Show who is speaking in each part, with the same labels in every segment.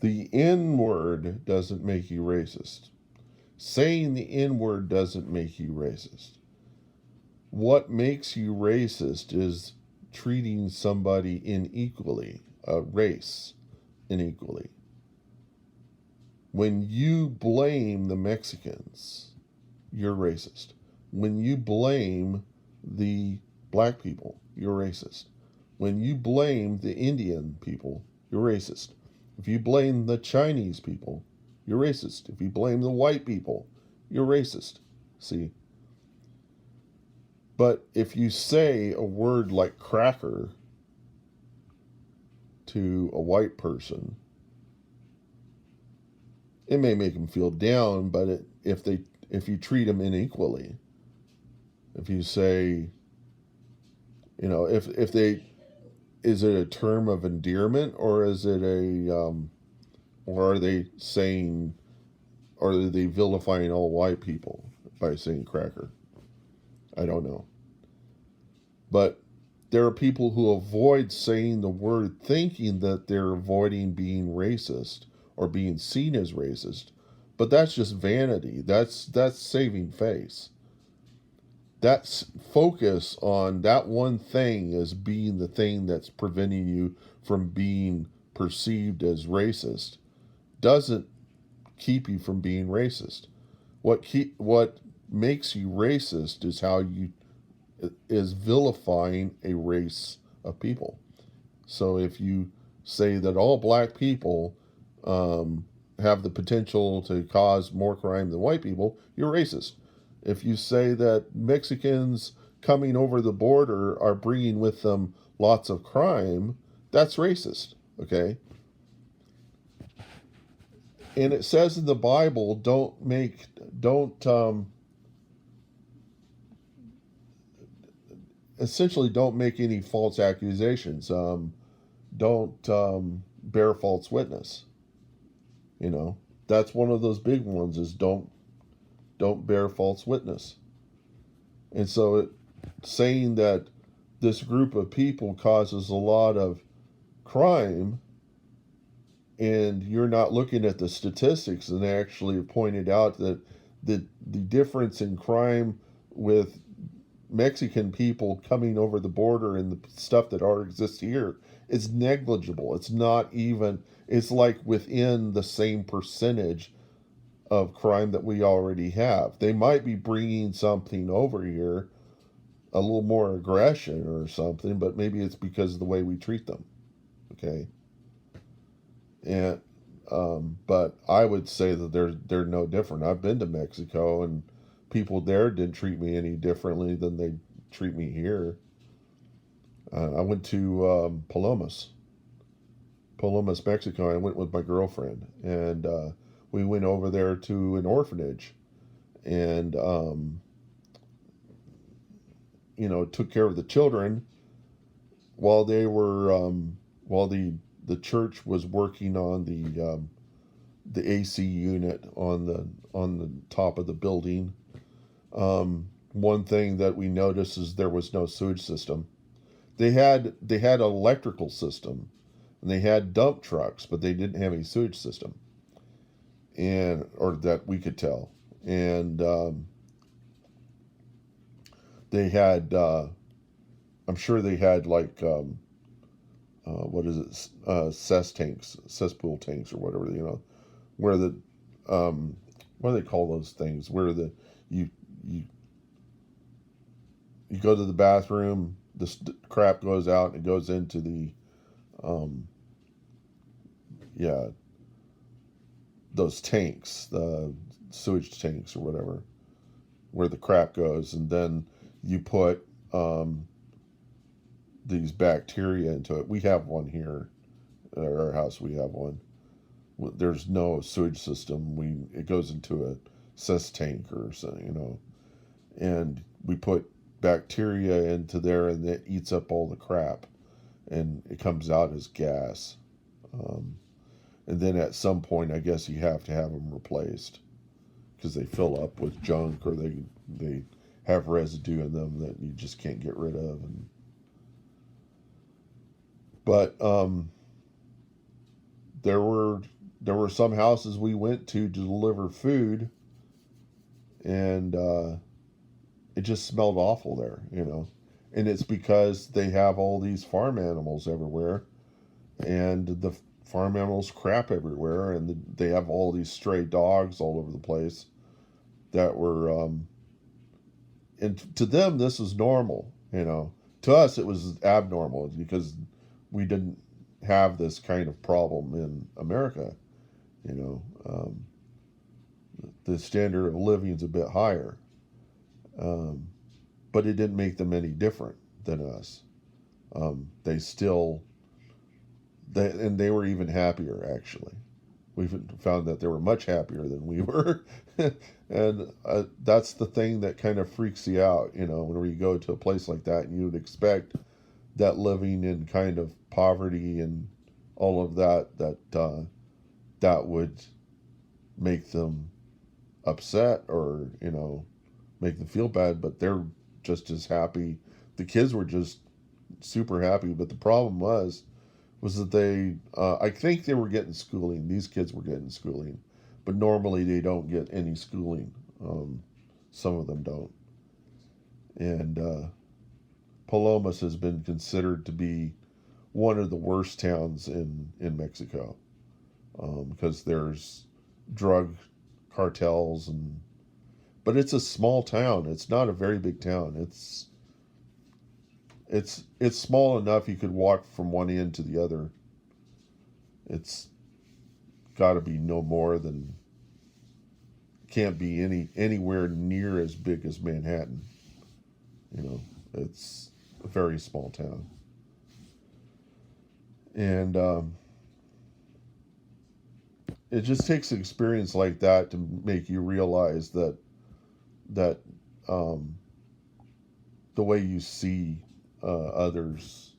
Speaker 1: The N word doesn't make you racist. Saying the N word doesn't make you racist. What makes you racist is treating somebody unequally, a race unequally. When you blame the Mexicans, you're racist. When you blame the black people, you're racist. When you blame the Indian people, you're racist. If you blame the Chinese people, you're racist. If you blame the white people, you're racist. See? But if you say a word like cracker to a white person, it may make them feel down, but if you treat them unequally, if you say, if they, is it a term of endearment, or is it or are they saying, or are they vilifying all white people by saying cracker? I don't know. But there are people who avoid saying the word thinking that they're avoiding being racist or being seen as racist. But that's just vanity. That's saving face. That's focus on that one thing as being the thing that's preventing you from being perceived as racist doesn't keep you from being racist. What makes you racist is how you is vilifying a race of people. So if you say that all black people have the potential to cause more crime than white people, you're racist. If you say that Mexicans coming over the border are bringing with them lots of crime, that's racist. Okay? And it says in the Bible, don't essentially don't make any false accusations. Don't bear false witness. You know, that's one of those big ones is don't bear false witness. And so saying that this group of people causes a lot of crime and you're not looking at the statistics and they actually have pointed out that the difference in crime with Mexican people coming over the border and the stuff that already exists here is negligible. It's not even, it's like within the same percentage of crime that we already have. They might be bringing something over here, a little more aggression or something, but maybe it's because of the way we treat them. Okay. And, but I would say that they're no different. I've been to Mexico and people there didn't treat me any differently than they treat me here. I went to Palomas, Mexico. I went with my girlfriend, and we went over there to an orphanage, and took care of the children while they were while the church was working on the AC unit on the top of the building. One thing that we noticed is there was no sewage system. They had an electrical system, and they had dump trucks, but they didn't have any sewage system, and or that we could tell. And they had, I'm sure they had like what is it, cesspool tanks or whatever, where the what do they call those things? Where you you you go to the bathroom, the crap goes out and it goes into the um, yeah, those tanks, the sewage tanks or whatever, where the crap goes, and then you put these bacteria into it. We have one here at our house. We have one. There's no sewage system. It goes into a cess tank or something, and we put bacteria into there, and it eats up all the crap, and it comes out as gas. Um, and then at some point, I guess you have to have them replaced because they fill up with junk, or they have residue in them that you just can't get rid of. But there were there were some houses we went to deliver food, and it just smelled awful there, you know. And it's because they have all these farm animals everywhere, and the farm animals crap everywhere, and they have all these stray dogs all over the place that were, and to them this is normal, you know. To us it was abnormal because we didn't have this kind of problem in America, you know. The standard of living is a bit higher, um, but it didn't make them any different than us. They still, and they were even happier actually. We found that they were much happier than we were, and that's the thing that kind of freaks you out, you know, whenever you go to a place like that, and you would expect that living in kind of poverty and all of that, that would make them upset, or you know, make them feel bad, but they're just as happy. The kids were just super happy, but the problem was that they, I think they were getting schooling. These kids were getting schooling, but normally they don't get any schooling. Some of them don't. And Palomas has been considered to be one of the worst towns in Mexico, because there's drug cartels, and but it's a small town. It's not a very big town. It's small enough you could walk from one end to the other. It's got to be no more than, can't be anywhere near as big as Manhattan. You know, it's a very small town, and it just takes an experience like that to make you realize that um, the way you see others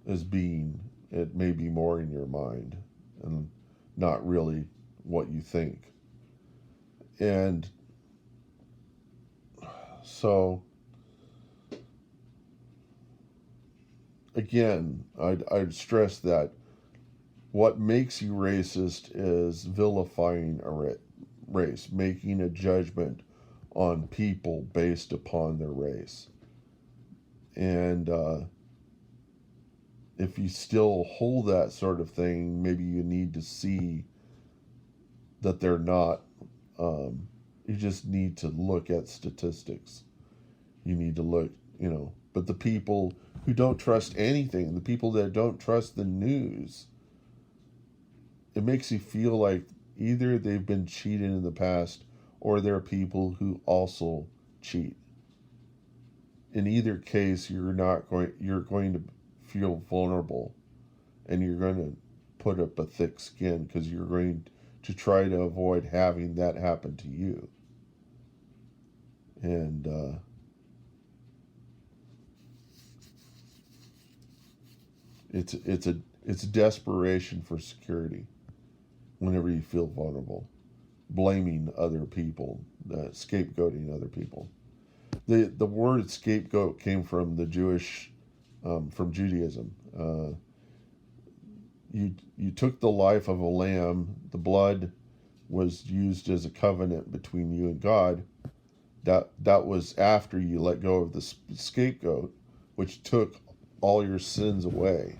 Speaker 1: as being, it may be more in your mind and not really what you think. And so, again, I'd stress that what makes you racist is vilifying a race, making a judgment on people based upon their race. And if you still hold that sort of thing, maybe you need to see that they're not. You just need to look at statistics. You need to look, you know. But the people who don't trust anything, the people that don't trust the news, it makes you feel like either they've been cheated in the past, or they're people who also cheat. In either case, you're going to feel vulnerable, and you're going to put up a thick skin because you're going to try to avoid having that happen to you. And it's desperation for security whenever you feel vulnerable, blaming other people, scapegoating other people. The word scapegoat came from the Jewish, from Judaism. You took the life of a lamb. The blood was used as a covenant between you and God. That was after you let go of the scapegoat, which took all your sins away.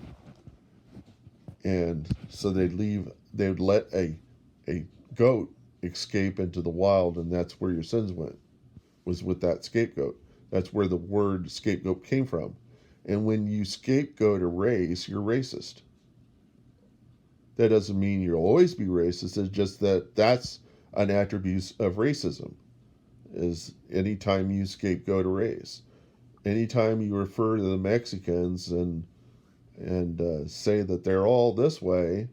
Speaker 1: And so they'd let a goat escape into the wild, and that's where your sins went, was with that scapegoat. That's where the word scapegoat came from. And when you scapegoat a race, you're racist. That doesn't mean you'll always be racist. It's just that that's an attribute of racism, is anytime you scapegoat a race. Anytime you refer to the Mexicans and say that they're all this way,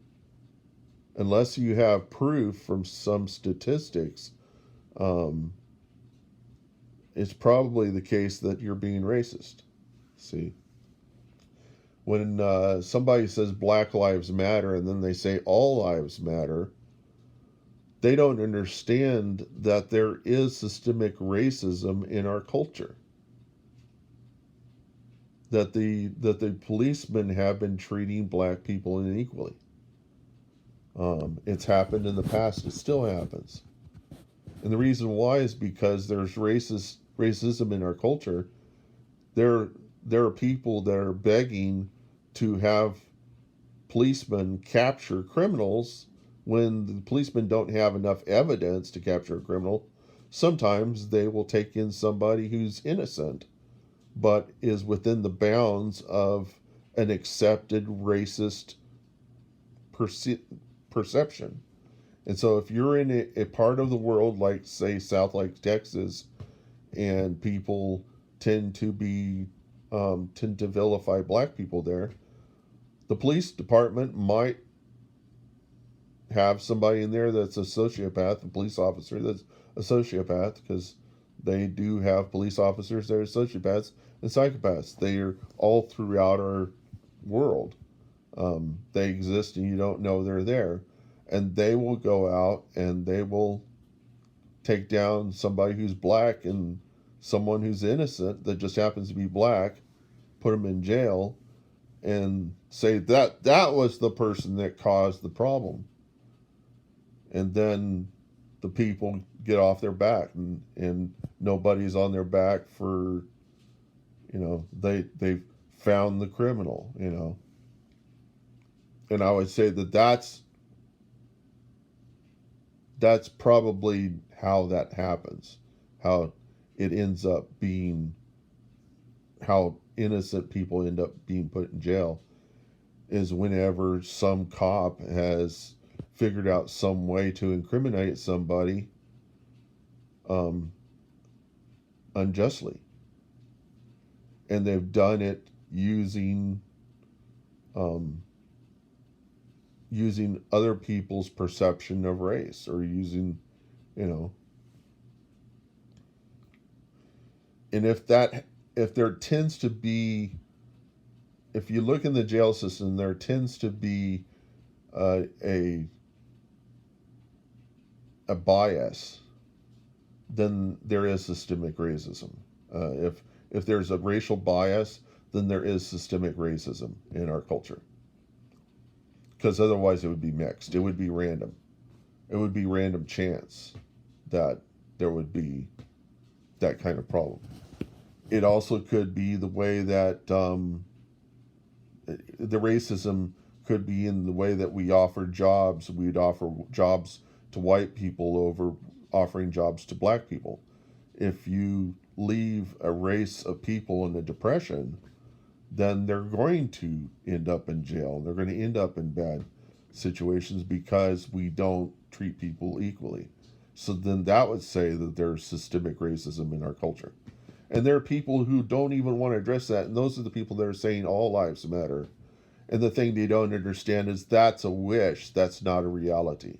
Speaker 1: unless you have proof from some statistics, um, it's probably the case that you're being racist. See, when somebody says Black Lives Matter and then they say all lives matter, they don't understand that there is systemic racism in our culture. That the policemen have been treating black people unequally. It's happened in the past. It still happens. And the reason why is because there's racism in our culture. There, there are people that are begging to have policemen capture criminals when the policemen don't have enough evidence to capture a criminal. Sometimes they will take in somebody who's innocent, but is within the bounds of an accepted racist perce- perception. And so, if you're in a part of the world like, say, South like Texas, and people tend to be tend to vilify black people there, the police department might have somebody in there that's a sociopath, a police officer that's a sociopath, because they do have police officers that are sociopaths and psychopaths. They are all throughout our world. They exist and you don't know they're there. And they will go out and they will take down somebody who's black and someone who's innocent that just happens to be black, put them in jail, and say that that was the person that caused the problem. And then the people get off their back, and nobody's on their back for, they found the criminal. And I would say that that's probably how that happens, how it ends up being, how innocent people end up being put in jail, is whenever some cop has figured out some way to incriminate somebody um, unjustly, and they've done it um, using other people's perception of race, or using, you know, and if there tends to be, if you look in the jail system, there tends to be uh, a a bias, then there is systemic racism. If there's a racial bias, then there is systemic racism in our culture. Because otherwise, it would be mixed. It would be random. It would be random chance that there would be that kind of problem. It also could be the way that the racism could be in the way that we offer jobs. We'd offer jobs to white people over offering jobs to black people. If you leave a race of people in a depression, then they're going to end up in jail. They're going to end up in bad situations because we don't treat people equally. So then that would say that there's systemic racism in our culture. And there are people who don't even want to address that. And those are the people that are saying all lives matter. And the thing they don't understand is that's a wish, that's not a reality.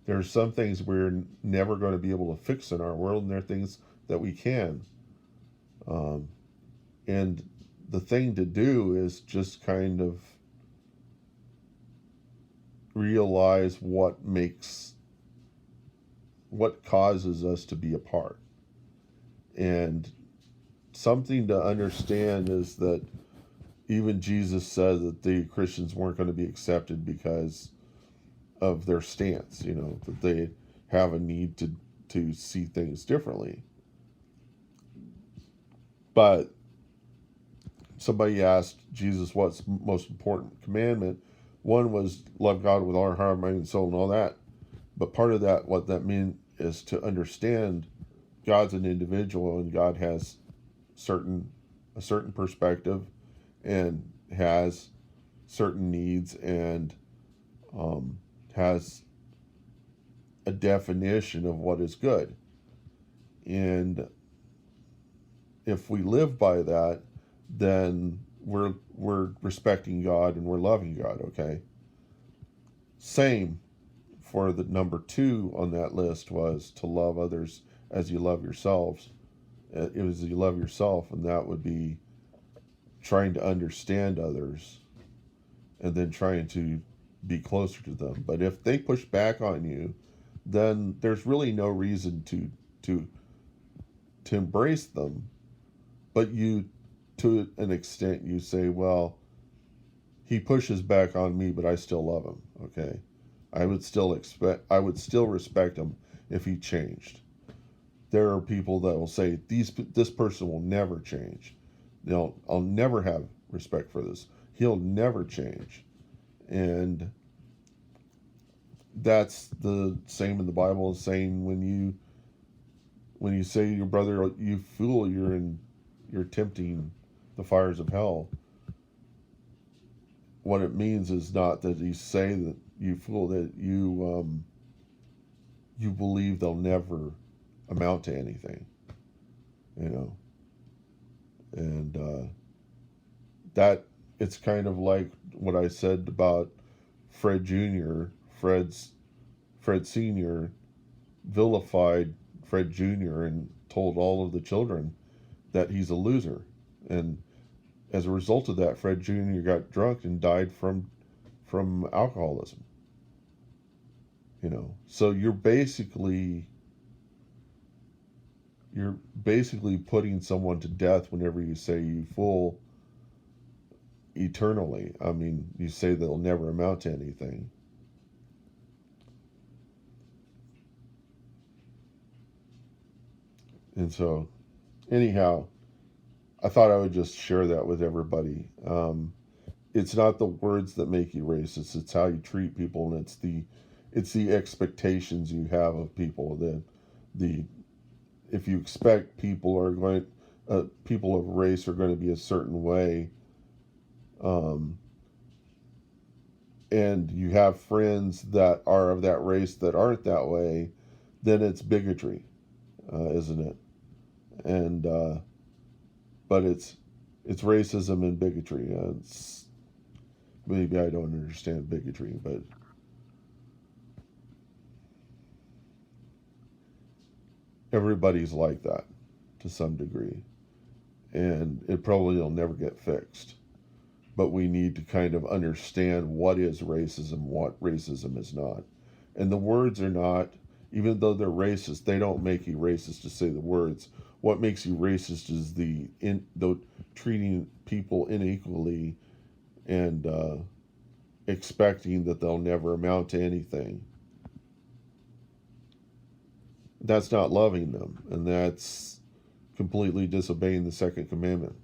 Speaker 1: There are some things we're never going to be able to fix in our world, and there are things that we can. Um, and the thing to do is just kind of realize what causes us to be apart. And something to understand is that even Jesus said that the Christians weren't going to be accepted because of their stance, that they have a need to see things differently. But somebody asked Jesus what's the most important commandment. One was love God with all our heart, mind, and soul, and all that. But part of that, what that means, is to understand God's an individual, and God has a certain perspective, and has certain needs, and has a definition of what is good. And if we live by that, then we're respecting God and we're loving God. Okay. Same for the number 2 on that list was to love others as you love yourselves. It was you love yourself, and that would be trying to understand others and then trying to be closer to them. But if they push back on you, then there's really no reason to to embrace them. But you, to an extent, you say, well, he pushes back on me, but I still love him. Okay, I would still respect him if he changed. There are people that will say this person will never change. I'll never have respect for this. He'll never change, and that's the same in the Bible as saying when you say to your brother, "You fool," you're tempting the fires of hell. What it means is not that you say that you fool, that you believe they'll never amount to anything, you know, and that it's kind of like what I said about Fred Jr. Fred Sr. vilified Fred Jr. and told all of the children that he's a loser, and as a result of that, Fred Jr. got drunk and died from alcoholism. So you're basically putting someone to death whenever you say you fool eternally. I mean, you say they'll never amount to anything. And so, anyhow, I thought I would just share that with everybody. It's not the words that make you racist; it's how you treat people, and it's the expectations you have of people. The if you expect people of race are going to be a certain way, um, and you have friends that are of that race that aren't that way, then it's bigotry, isn't it? And but it's racism and bigotry. Maybe I don't understand bigotry, but everybody's like that to some degree, and it probably will never get fixed. But we need to kind of understand what is racism, what racism is not. And the words are not, even though they're racist, they don't make you racist to say the words. What makes you racist is the treating people unequally and expecting that they'll never amount to anything. That's not loving them, and that's completely disobeying the second commandment.